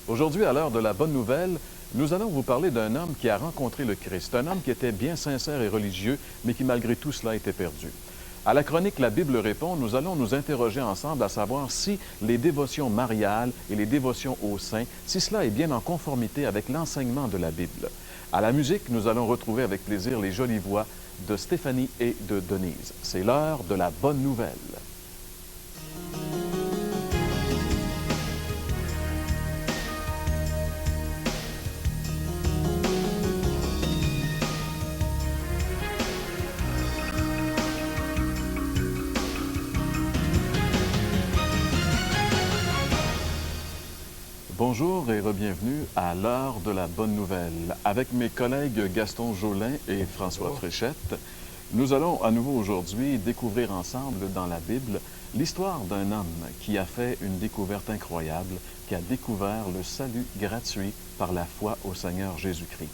Aujourd'hui, à l'heure de la bonne nouvelle, nous allons vous parler d'un homme qui a rencontré le Christ, un homme qui était bien sincère et religieux, mais qui malgré tout cela était perdu. À la chronique La Bible répond, nous allons nous interroger ensemble à savoir si les dévotions mariales et les dévotions aux saints, si cela est bien en conformité avec l'enseignement de la Bible. À la musique, nous allons retrouver avec plaisir les jolies voix de Stéphanie et de Denise. C'est l'heure de la bonne nouvelle. Bonjour et bienvenue à l'heure de la bonne nouvelle. Avec mes collègues Gaston Jolin et François Fréchette, nous allons à nouveau aujourd'hui découvrir ensemble dans la Bible l'histoire d'un homme qui a fait une découverte incroyable, qui a découvert le salut gratuit par la foi au Seigneur Jésus-Christ.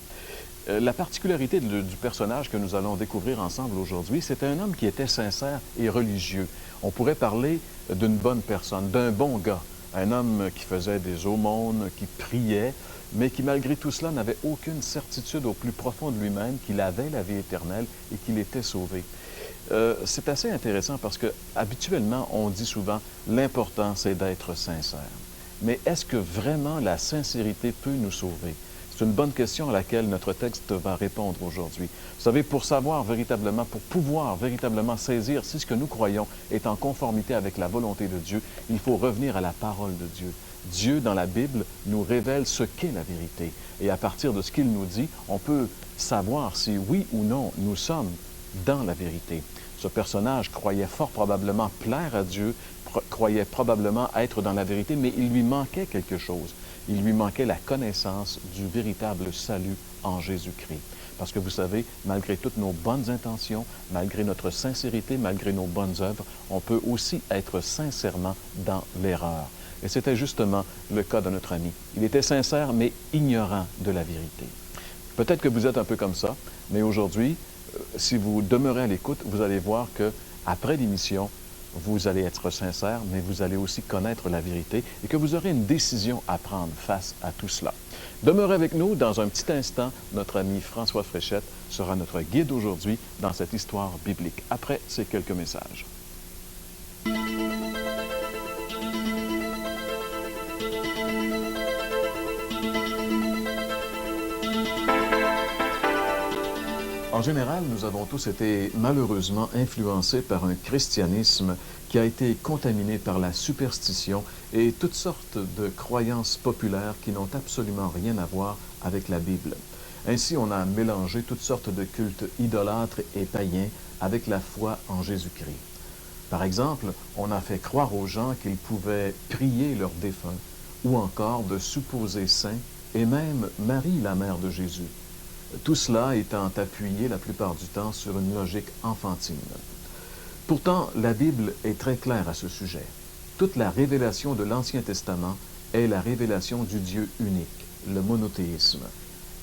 La particularité du personnage que nous allons découvrir ensemble aujourd'hui, c'est un homme qui était sincère et religieux. On pourrait parler d'une bonne personne, d'un bon gars. Un homme qui faisait des aumônes, qui priait, mais qui malgré tout cela n'avait aucune certitude au plus profond de lui-même qu'il avait la vie éternelle et qu'il était sauvé. C'est assez intéressant parce que habituellement, on dit souvent, l'important c'est d'être sincère. Mais est-ce que vraiment la sincérité peut nous sauver? C'est une bonne question à laquelle notre texte va répondre aujourd'hui. Vous savez, pour savoir véritablement, pour pouvoir véritablement saisir si ce que nous croyons est en conformité avec la volonté de Dieu, il faut revenir à la parole de Dieu. Dieu, dans la Bible, nous révèle ce qu'est la vérité. Et à partir de ce qu'il nous dit, on peut savoir si oui ou non nous sommes dans la vérité. Ce personnage croyait fort probablement plaire à Dieu, croyait probablement être dans la vérité, mais il lui manquait quelque chose. Il lui manquait la connaissance du véritable salut en Jésus-Christ. Parce que vous savez, malgré toutes nos bonnes intentions, malgré notre sincérité, malgré nos bonnes œuvres, on peut aussi être sincèrement dans l'erreur. Et c'était justement le cas de notre ami. Il était sincère, mais ignorant de la vérité. Peut-être que vous êtes un peu comme ça, mais aujourd'hui, si vous demeurez à l'écoute, vous allez voir qu'après l'émission, vous allez être sincère, mais vous allez aussi connaître la vérité et que vous aurez une décision à prendre face à tout cela. Demeurez avec nous dans un petit instant. Notre ami François Fréchette sera notre guide aujourd'hui dans cette histoire biblique. Après ces quelques messages. En général, nous avons tous été malheureusement influencés par un christianisme qui a été contaminé par la superstition et toutes sortes de croyances populaires qui n'ont absolument rien à voir avec la Bible. Ainsi, on a mélangé toutes sortes de cultes idolâtres et païens avec la foi en Jésus-Christ. Par exemple, on a fait croire aux gens qu'ils pouvaient prier leurs défunts ou encore de supposés saints et même Marie, la mère de Jésus. Tout cela étant appuyé la plupart du temps sur une logique enfantine. Pourtant, la Bible est très claire à ce sujet. Toute la révélation de l'Ancien Testament est la révélation du Dieu unique, le monothéisme.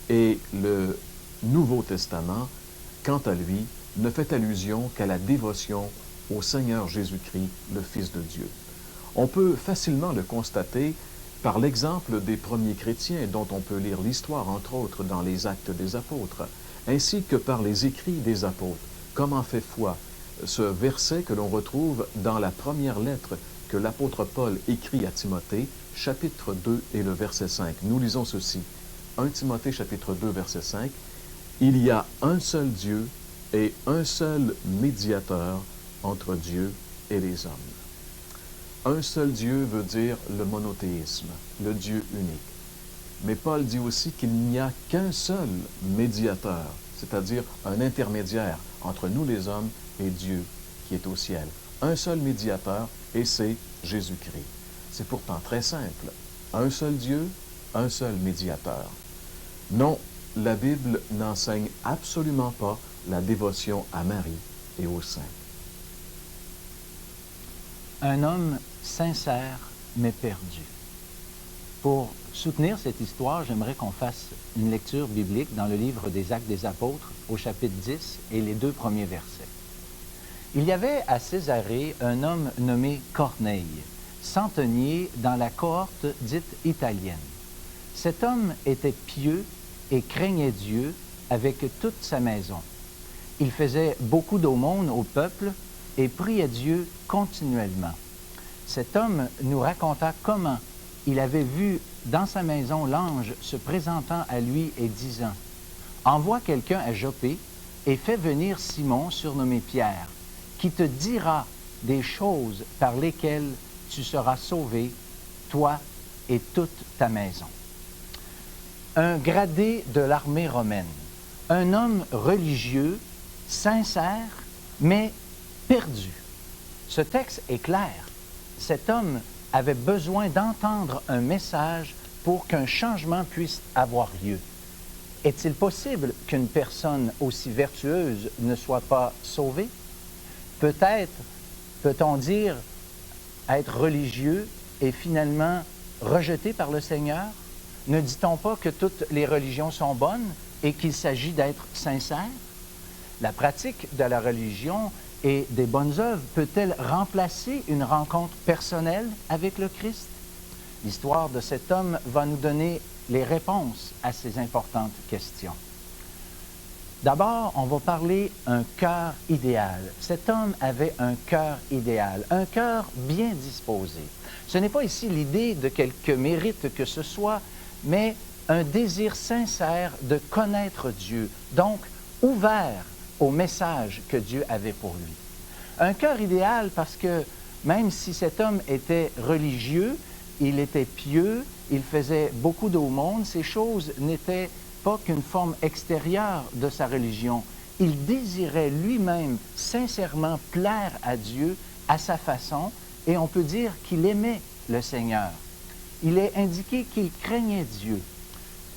Et le Nouveau Testament, quant à lui, ne fait allusion qu'à la dévotion au Seigneur Jésus-Christ, le Fils de Dieu. On peut facilement le constater par l'exemple des premiers chrétiens dont on peut lire l'histoire, entre autres, dans les Actes des Apôtres, ainsi que par les écrits des apôtres, comme en fait foi ce verset que l'on retrouve dans la première lettre que l'apôtre Paul écrit à Timothée, chapitre 2 et le verset 5. Nous lisons ceci, 1 Timothée chapitre 2, verset 5, « Il y a un seul Dieu et un seul médiateur entre Dieu et les hommes. » Un seul Dieu veut dire le monothéisme, le Dieu unique. Mais Paul dit aussi qu'il n'y a qu'un seul médiateur, c'est-à-dire un intermédiaire entre nous les hommes et Dieu qui est au ciel. Un seul médiateur et c'est Jésus-Christ. C'est pourtant très simple. Un seul Dieu, un seul médiateur. Non, la Bible n'enseigne absolument pas la dévotion à Marie et aux saints. Un homme sincère mais perdu. Pour soutenir cette histoire, j'aimerais qu'on fasse une lecture biblique dans le livre des Actes des Apôtres au chapitre 10 et les 2 premiers versets. Il y avait à Césarée un homme nommé Corneille, centenier dans la cohorte dite italienne. Cet homme était pieux et craignait Dieu avec toute sa maison. Il faisait beaucoup d'aumônes au peuple et priait Dieu continuellement. Cet homme nous raconta comment il avait vu dans sa maison l'ange se présentant à lui et disant « Envoie quelqu'un à Joppé et fais venir Simon, surnommé Pierre, qui te dira des choses par lesquelles tu seras sauvé, toi et toute ta maison. » Un gradé de l'armée romaine, un homme religieux, sincère, mais perdu. Ce texte est clair. Cet homme avait besoin d'entendre un message pour qu'un changement puisse avoir lieu. Est-il possible qu'une personne aussi vertueuse ne soit pas sauvée? Peut-être, peut-on dire, être religieux et finalement rejeté par le Seigneur? Ne dit-on pas que toutes les religions sont bonnes et qu'il s'agit d'être sincère? La pratique de la religion et des bonnes œuvres peut-elle remplacer une rencontre personnelle avec le Christ? L'histoire de cet homme va nous donner les réponses à ces importantes questions. D'abord, on va parler d'un cœur idéal. Cet homme avait un cœur idéal, un cœur bien disposé. Ce n'est pas ici l'idée de quelque mérite que ce soit, mais un désir sincère de connaître Dieu, donc ouvert au message que Dieu avait pour lui. Un cœur idéal parce que même si cet homme était religieux, il était pieux, il faisait beaucoup d'aumônes, ces choses n'étaient pas qu'une forme extérieure de sa religion. Il désirait lui-même sincèrement plaire à Dieu à sa façon, et on peut dire qu'il aimait le Seigneur. Il est indiqué qu'il craignait Dieu.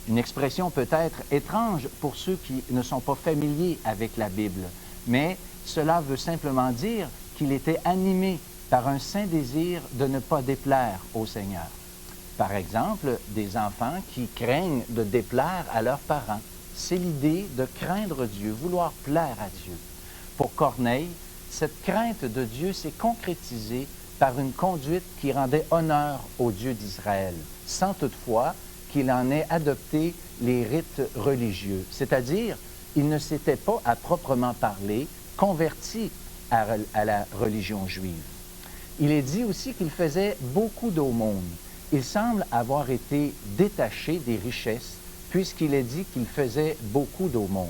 Une expression peut-être étrange pour ceux qui ne sont pas familiers avec la Bible, mais cela veut simplement dire qu'il était animé par un saint désir de ne pas déplaire au Seigneur. Par exemple, des enfants qui craignent de déplaire à leurs parents. C'est l'idée de craindre Dieu, vouloir plaire à Dieu. Pour Corneille, cette crainte de Dieu s'est concrétisée par une conduite qui rendait honneur au Dieu d'Israël, sans toutefois qu'il en ait adopté les rites religieux. C'est-à-dire, il ne s'était pas, à proprement parler, converti à la religion juive. Il est dit aussi qu'il faisait beaucoup d'aumônes. Il semble avoir été détaché des richesses, puisqu'il est dit qu'il faisait beaucoup d'aumônes.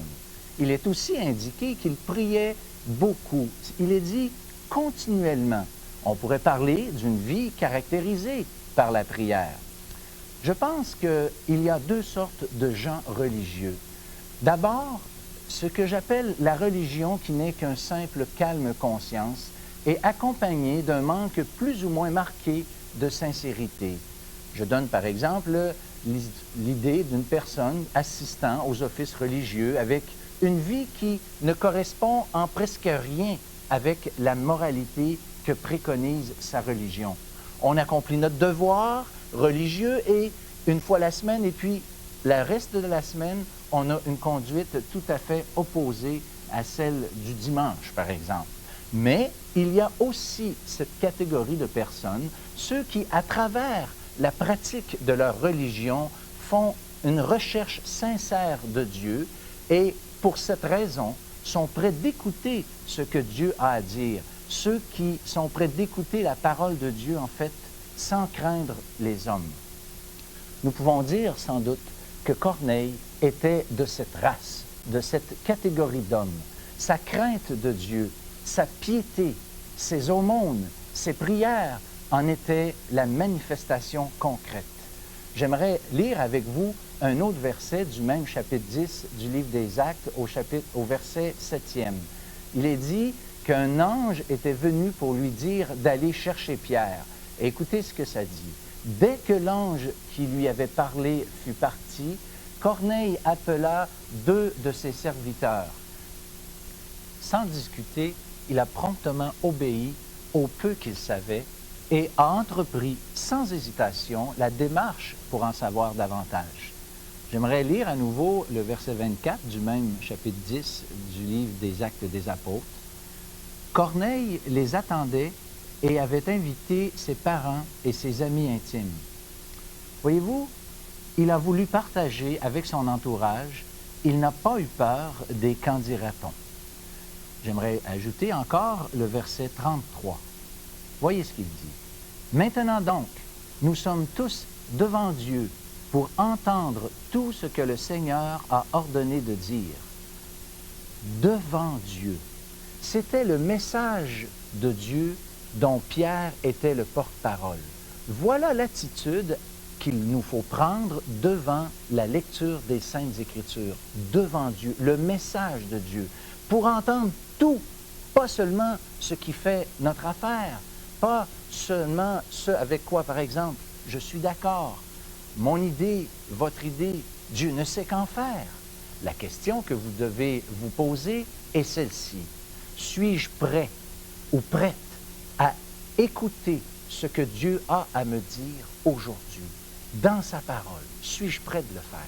Il est aussi indiqué qu'il priait beaucoup. Il est dit continuellement. On pourrait parler d'une vie caractérisée par la prière. Je pense qu'il y a deux sortes de gens religieux. D'abord, ce que j'appelle la religion qui n'est qu'un simple calme conscience est accompagnée d'un manque plus ou moins marqué de sincérité. Je donne par exemple l'idée d'une personne assistant aux offices religieux avec une vie qui ne correspond en presque rien avec la moralité que préconise sa religion. On accomplit notre devoir religieux et une fois la semaine, et puis le reste de la semaine, on a une conduite tout à fait opposée à celle du dimanche, par exemple. Mais il y a aussi cette catégorie de personnes, ceux qui, à travers la pratique de leur religion, font une recherche sincère de Dieu et, pour cette raison, sont prêts d'écouter ce que Dieu a à dire. Ceux qui sont prêts d'écouter la parole de Dieu, en fait, sans craindre les hommes. Nous pouvons dire, sans doute, que Corneille était de cette race, de cette catégorie d'hommes. Sa crainte de Dieu, sa piété, ses aumônes, ses prières en étaient la manifestation concrète. J'aimerais lire avec vous un autre verset du même chapitre 10 du livre des Actes au verset 7e. Il est dit qu'un ange était venu pour lui dire d'aller chercher Pierre. Et écoutez ce que ça dit. Dès que l'ange qui lui avait parlé fut parti, Corneille appela 2 de ses serviteurs. Sans discuter, il a promptement obéi au peu qu'il savait et a entrepris sans hésitation la démarche pour en savoir davantage. J'aimerais lire à nouveau le verset 24 du même chapitre 10 du livre des Actes des Apôtres. Corneille les attendait et avait invité ses parents et ses amis intimes. Voyez-vous, il a voulu partager avec son entourage. Il n'a pas eu peur des qu'en dira-t-on. J'aimerais ajouter encore le verset 33. Voyez ce qu'il dit. Maintenant donc, nous sommes tous devant Dieu pour entendre tout ce que le Seigneur a ordonné de dire. Devant Dieu. C'était le message de Dieu dont Pierre était le porte-parole. Voilà l'attitude qu'il nous faut prendre devant la lecture des Saintes Écritures, devant Dieu, le message de Dieu, pour entendre tout, pas seulement ce qui fait notre affaire, pas seulement ce avec quoi, par exemple, je suis d'accord, mon idée, votre idée, Dieu ne sait qu'en faire. La question que vous devez vous poser est celle-ci. Suis-je prêt ou prête à écouter ce que Dieu a à me dire aujourd'hui, dans sa parole? Suis-je prêt de le faire?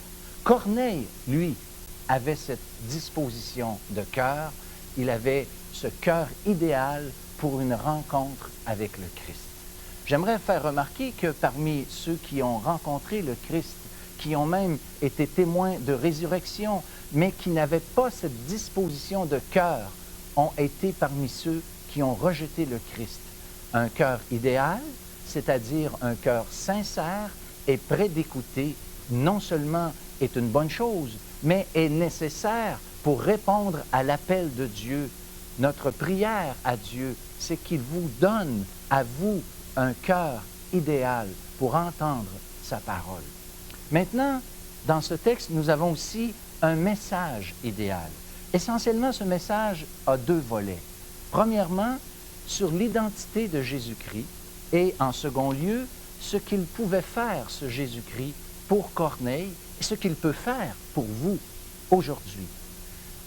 Corneille, lui, avait cette disposition de cœur. Il avait ce cœur idéal pour une rencontre avec le Christ. J'aimerais faire remarquer que parmi ceux qui ont rencontré le Christ, qui ont même été témoins de résurrection, mais qui n'avaient pas cette disposition de cœur, ont été parmi ceux qui ont rejeté le Christ. Un cœur idéal, c'est-à-dire un cœur sincère et prêt d'écouter, non seulement est une bonne chose, mais est nécessaire pour répondre à l'appel de Dieu. Notre prière à Dieu, c'est qu'il vous donne à vous un cœur idéal pour entendre sa parole. Maintenant, dans ce texte, nous avons aussi un message idéal. Essentiellement, ce message a deux volets. Premièrement, sur l'identité de Jésus-Christ et, en second lieu, ce qu'il pouvait faire, ce Jésus-Christ, pour Corneille et ce qu'il peut faire pour vous aujourd'hui.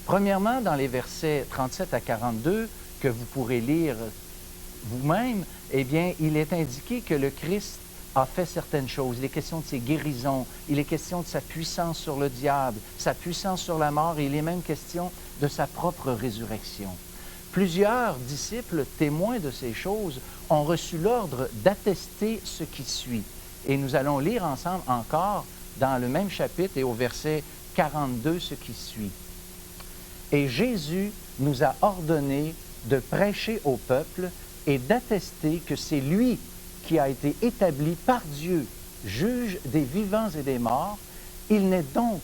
Premièrement, dans les versets 37 à 42, que vous pourrez lire vous-même, eh bien, il est indiqué que le Christ a fait certaines choses. Il est question de ses guérisons, il est question de sa puissance sur le diable, sa puissance sur la mort, et il est même question de sa propre résurrection. Plusieurs disciples, témoins de ces choses, ont reçu l'ordre d'attester ce qui suit. Et nous allons lire ensemble encore dans le même chapitre et au verset 42 ce qui suit. Et Jésus nous a ordonné de prêcher au peuple et d'attester que c'est lui qui a été établi par Dieu, juge des vivants et des morts. Il n'est donc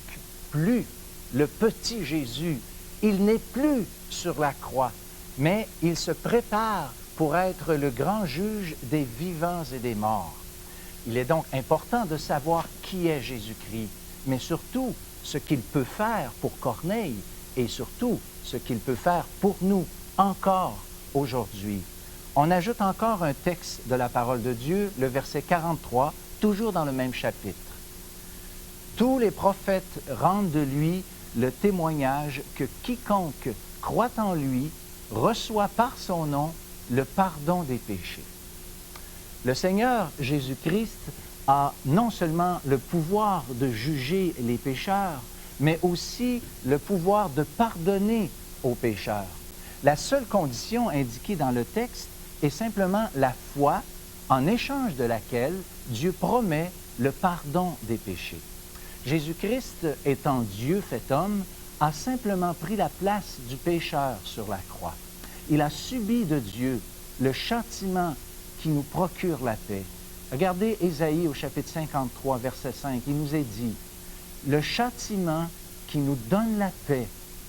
plus le petit Jésus, il n'est plus sur la croix, mais il se prépare pour être le grand juge des vivants et des morts. Il est donc important de savoir qui est Jésus-Christ, mais surtout ce qu'il peut faire pour Corneille et surtout ce qu'il peut faire pour nous encore aujourd'hui. On ajoute encore un texte de la parole de Dieu, le verset 43, toujours dans le même chapitre. Tous les prophètes rendent de lui le témoignage que quiconque croit en lui reçoit par son nom le pardon des péchés. Le Seigneur Jésus-Christ a non seulement le pouvoir de juger les pécheurs, mais aussi le pouvoir de pardonner aux pécheurs. La seule condition indiquée dans le texte est simplement la foi, en échange de laquelle Dieu promet le pardon des péchés. Jésus-Christ, étant Dieu fait homme, a simplement pris la place du pécheur sur la croix. Il a subi de Dieu le châtiment qui nous procure la paix. Regardez Ésaïe au chapitre 53, verset 5, il nous est dit « Le châtiment qui nous donne la paix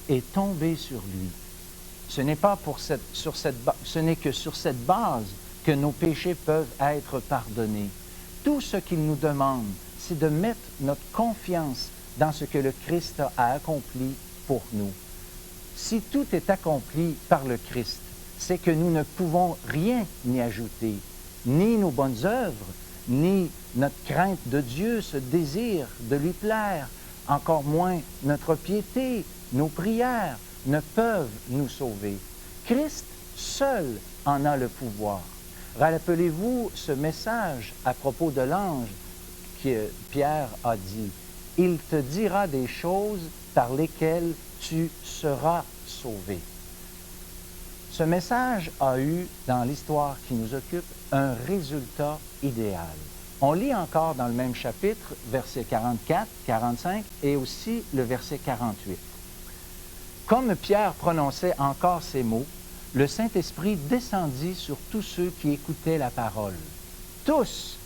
est tombé sur lui. » Ce n'est que sur cette base que nos péchés peuvent être pardonnés. Tout ce qu'il nous demande, c'est de mettre notre confiance dans ce que le Christ a accompli pour nous. Si tout est accompli par le Christ, c'est que nous ne pouvons rien y ajouter, ni nos bonnes œuvres, ni notre crainte de Dieu, ce désir de lui plaire, encore moins notre piété, nos prières, ne peuvent nous sauver. Christ seul en a le pouvoir. Rappelez-vous ce message à propos de l'ange que Pierre a dit. « Il te dira des choses par lesquelles tu seras sauvé. » Ce message a eu, dans l'histoire qui nous occupe, un résultat idéal. On lit encore dans le même chapitre, versets 44, 45 et aussi le verset 48. Comme Pierre prononçait encore ces mots, le Saint-Esprit descendit sur tous ceux qui écoutaient la parole. Tous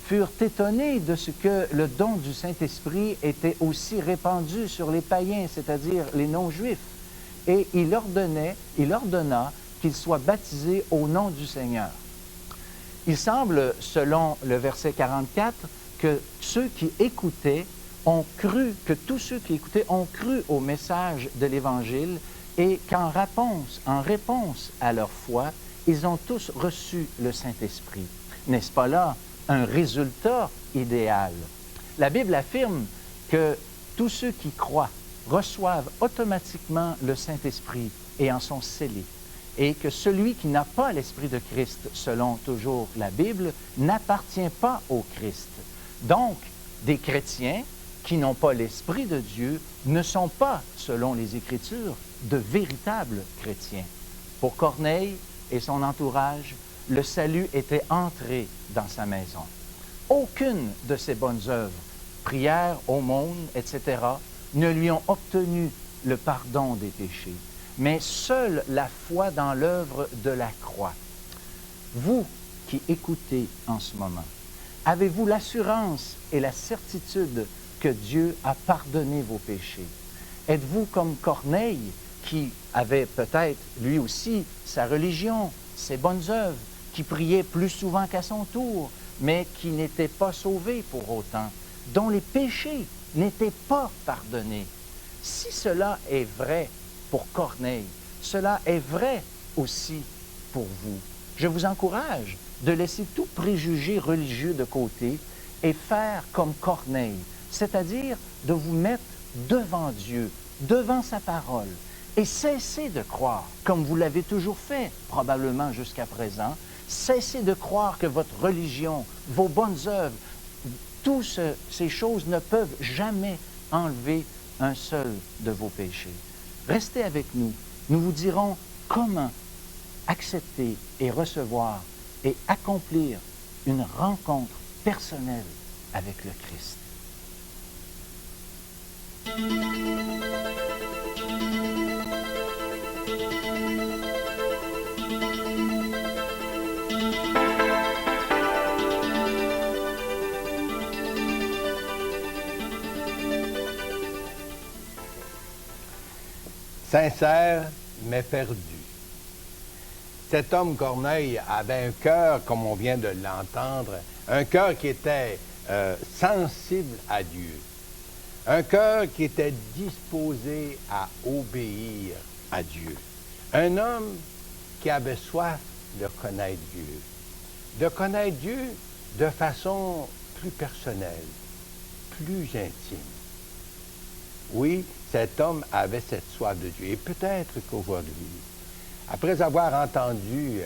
furent étonnés de ce que le don du Saint-Esprit était aussi répandu sur les païens, c'est-à-dire les non-juifs. Et il ordonna qu'ils soient baptisés au nom du Seigneur. Il semble, selon le verset 44, que ceux qui écoutaient ont cru, que tous ceux qui écoutaient ont cru au message de l'Évangile et qu'en réponse à leur foi, ils ont tous reçu le Saint-Esprit. N'est-ce pas là un résultat idéal? La Bible affirme que tous ceux qui croient reçoivent automatiquement le Saint-Esprit et en sont scellés. Et que celui qui n'a pas l'Esprit de Christ, selon toujours la Bible, n'appartient pas au Christ. Donc, des chrétiens qui n'ont pas l'Esprit de Dieu ne sont pas, selon les Écritures, de véritables chrétiens. Pour Corneille et son entourage, le salut était entré dans sa maison. Aucune de ses bonnes œuvres, prière, aumône, etc., ne lui ont obtenu le pardon des péchés, mais seule la foi dans l'œuvre de la croix. Vous qui écoutez en ce moment, avez-vous l'assurance et la certitude que Dieu a pardonné vos péchés? Êtes-vous comme Corneille, qui avait peut-être lui aussi sa religion, ses bonnes œuvres, qui priait plus souvent qu'à son tour, mais qui n'était pas sauvé pour autant, dont les péchés n'étaient pas pardonnés? Si cela est vrai pour Corneille, cela est vrai aussi pour vous. Je vous encourage de laisser tout préjugé religieux de côté et faire comme Corneille, c'est-à-dire de vous mettre devant Dieu, devant sa parole, et cessez de croire, comme vous l'avez toujours fait, probablement jusqu'à présent, cessez de croire que votre religion, vos bonnes œuvres, toutes ces choses ne peuvent jamais enlever un seul de vos péchés. Restez avec nous. Nous vous dirons comment accepter et recevoir et accomplir une rencontre personnelle avec le Christ. Sincère, mais perdu. Cet homme Corneille avait un cœur, comme on vient de l'entendre, un cœur qui était sensible à Dieu, un cœur qui était disposé à obéir à Dieu, un homme qui avait soif de connaître Dieu de façon plus personnelle, plus intime. Oui, cet homme avait cette soif de Dieu. Et peut-être qu'aujourd'hui, après avoir entendu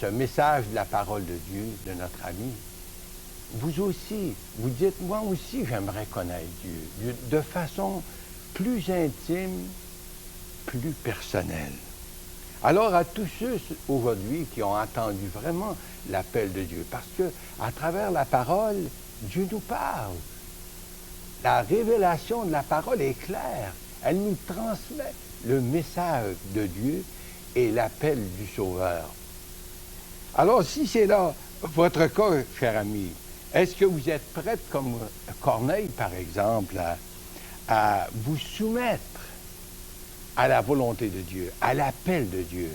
ce message de la parole de Dieu, de notre ami, vous aussi, vous dites, moi aussi, j'aimerais connaître Dieu de façon plus intime, plus personnelle. Alors, à tous ceux aujourd'hui qui ont entendu vraiment l'appel de Dieu, parce que à travers la parole, Dieu nous parle. La révélation de la parole est claire. Elle nous transmet le message de Dieu et l'appel du Sauveur. Alors, si c'est là votre cas, cher ami, est-ce que vous êtes prête, comme Corneille, par exemple, à vous soumettre à la volonté de Dieu, à l'appel de Dieu?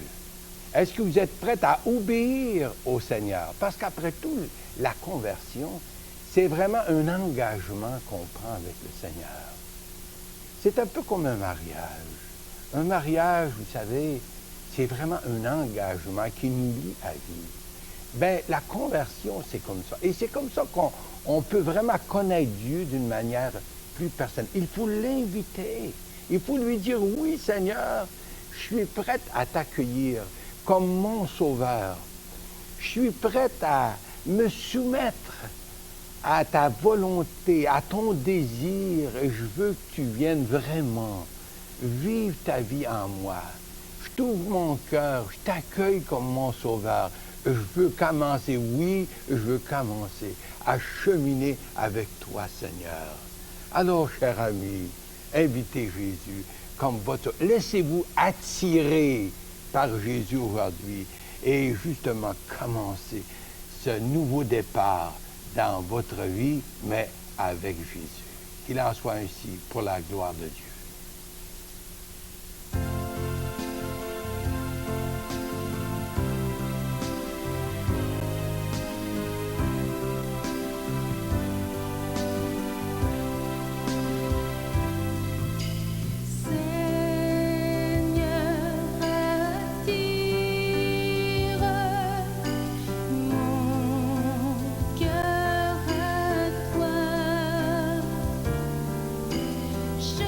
Est-ce que vous êtes prête à obéir au Seigneur? Parce qu'après tout, la conversion, c'est vraiment un engagement qu'on prend avec le Seigneur. C'est un peu comme un mariage. Un mariage, vous savez, c'est vraiment un engagement qui nous lie à vie. Bien, la conversion, c'est comme ça. Et c'est comme ça qu'on peut vraiment connaître Dieu d'une manière plus personnelle. Il faut l'inviter. Il faut lui dire, oui, Seigneur, je suis prête à t'accueillir comme mon Sauveur. Je suis prête à me soumettre à ta volonté, à ton désir, et je veux que tu viennes vraiment vivre ta vie en moi. Je t'ouvre mon cœur, je t'accueille comme mon Sauveur. Je veux commencer, oui, je veux commencer à cheminer avec toi, Seigneur. Alors, cher ami, invitez Jésus comme votre... Laissez-vous attirer par Jésus aujourd'hui et justement commencer ce nouveau départ dans votre vie, mais avec Jésus. Qu'il en soit ainsi pour la gloire de Dieu. Je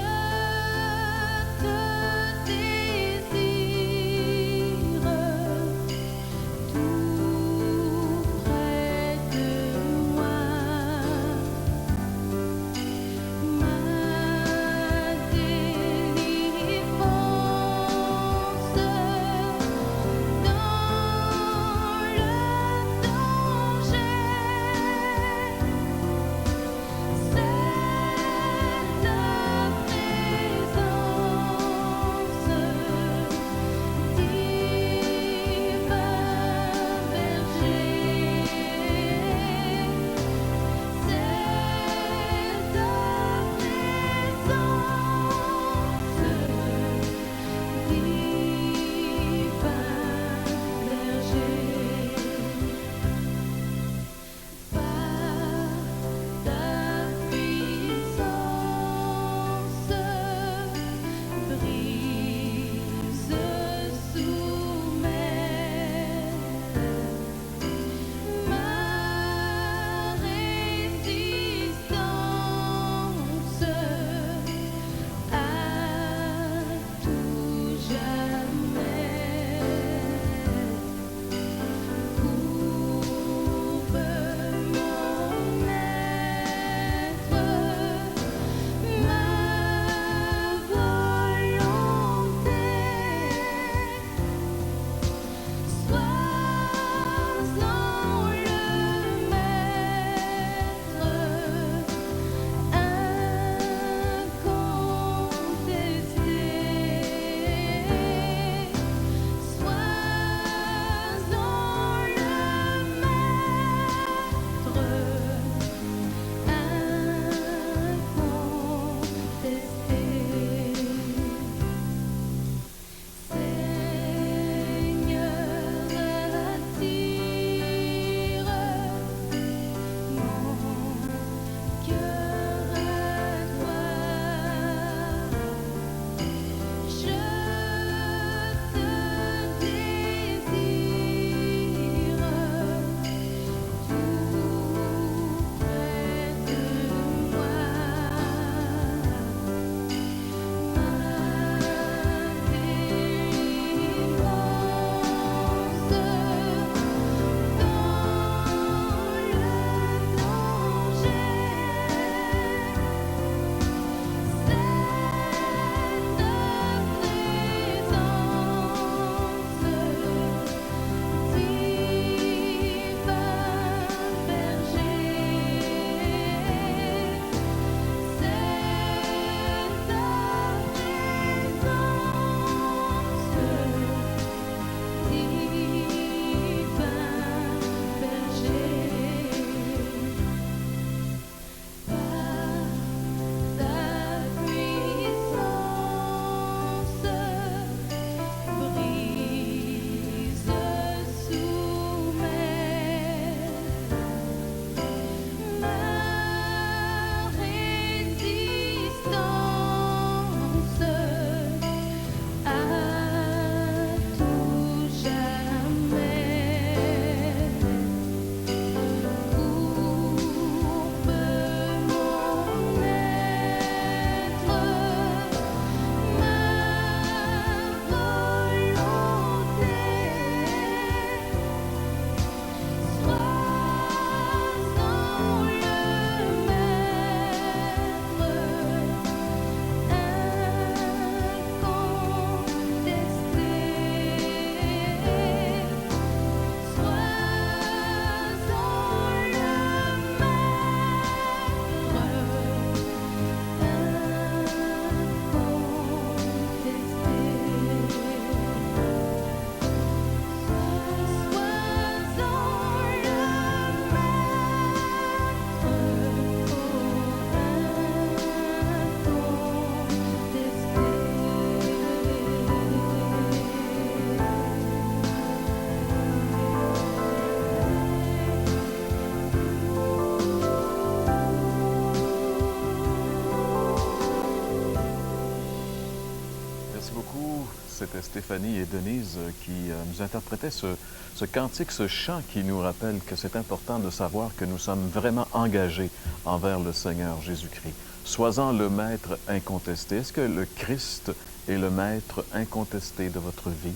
beaucoup. C'était Stéphanie et Denise qui nous interprétaient ce cantique, ce chant qui nous rappelle que c'est important de savoir que nous sommes vraiment engagés envers le Seigneur Jésus-Christ. Sois-en le maître incontesté. Est-ce que le Christ est le maître incontesté de votre vie?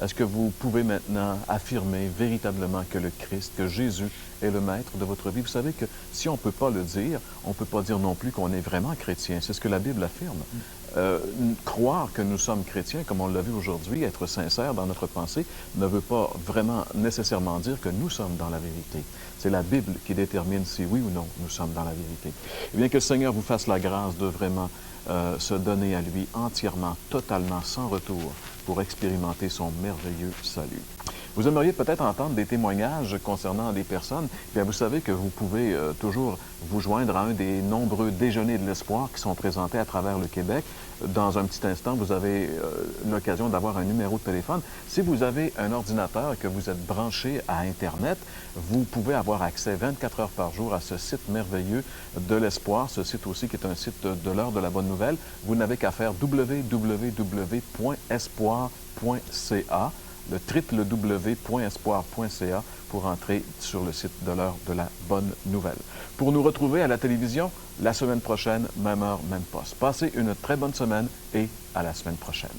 Est-ce que vous pouvez maintenant affirmer véritablement que le Christ, que Jésus est le maître de votre vie? Vous savez que si on ne peut pas le dire, on ne peut pas dire non plus qu'on est vraiment chrétien. C'est ce que la Bible affirme. Croire que nous sommes chrétiens, comme on l'a vu aujourd'hui, être sincère dans notre pensée, ne veut pas vraiment nécessairement dire que nous sommes dans la vérité. C'est la Bible qui détermine si oui ou non nous sommes dans la vérité. Eh bien, que le Seigneur vous fasse la grâce de vraiment se donner à lui entièrement, totalement, sans retour, pour expérimenter son merveilleux salut. Vous aimeriez peut-être entendre des témoignages concernant des personnes. Bien, vous savez que vous pouvez toujours vous joindre à un des nombreux déjeuners de l'espoir qui sont présentés à travers le Québec. Dans un petit instant, vous avez l'occasion d'avoir un numéro de téléphone. Si vous avez un ordinateur et que vous êtes branché à Internet, vous pouvez avoir accès 24 heures par jour à ce site merveilleux de l'espoir, ce site aussi qui est un site de l'heure de la bonne nouvelle. Vous n'avez qu'à faire www.espoir.ca, le www.espoir.ca pour entrer sur le site de l'heure de la bonne nouvelle. Pour nous retrouver à la télévision la semaine prochaine, même heure, même poste. Passez une très bonne semaine et à la semaine prochaine.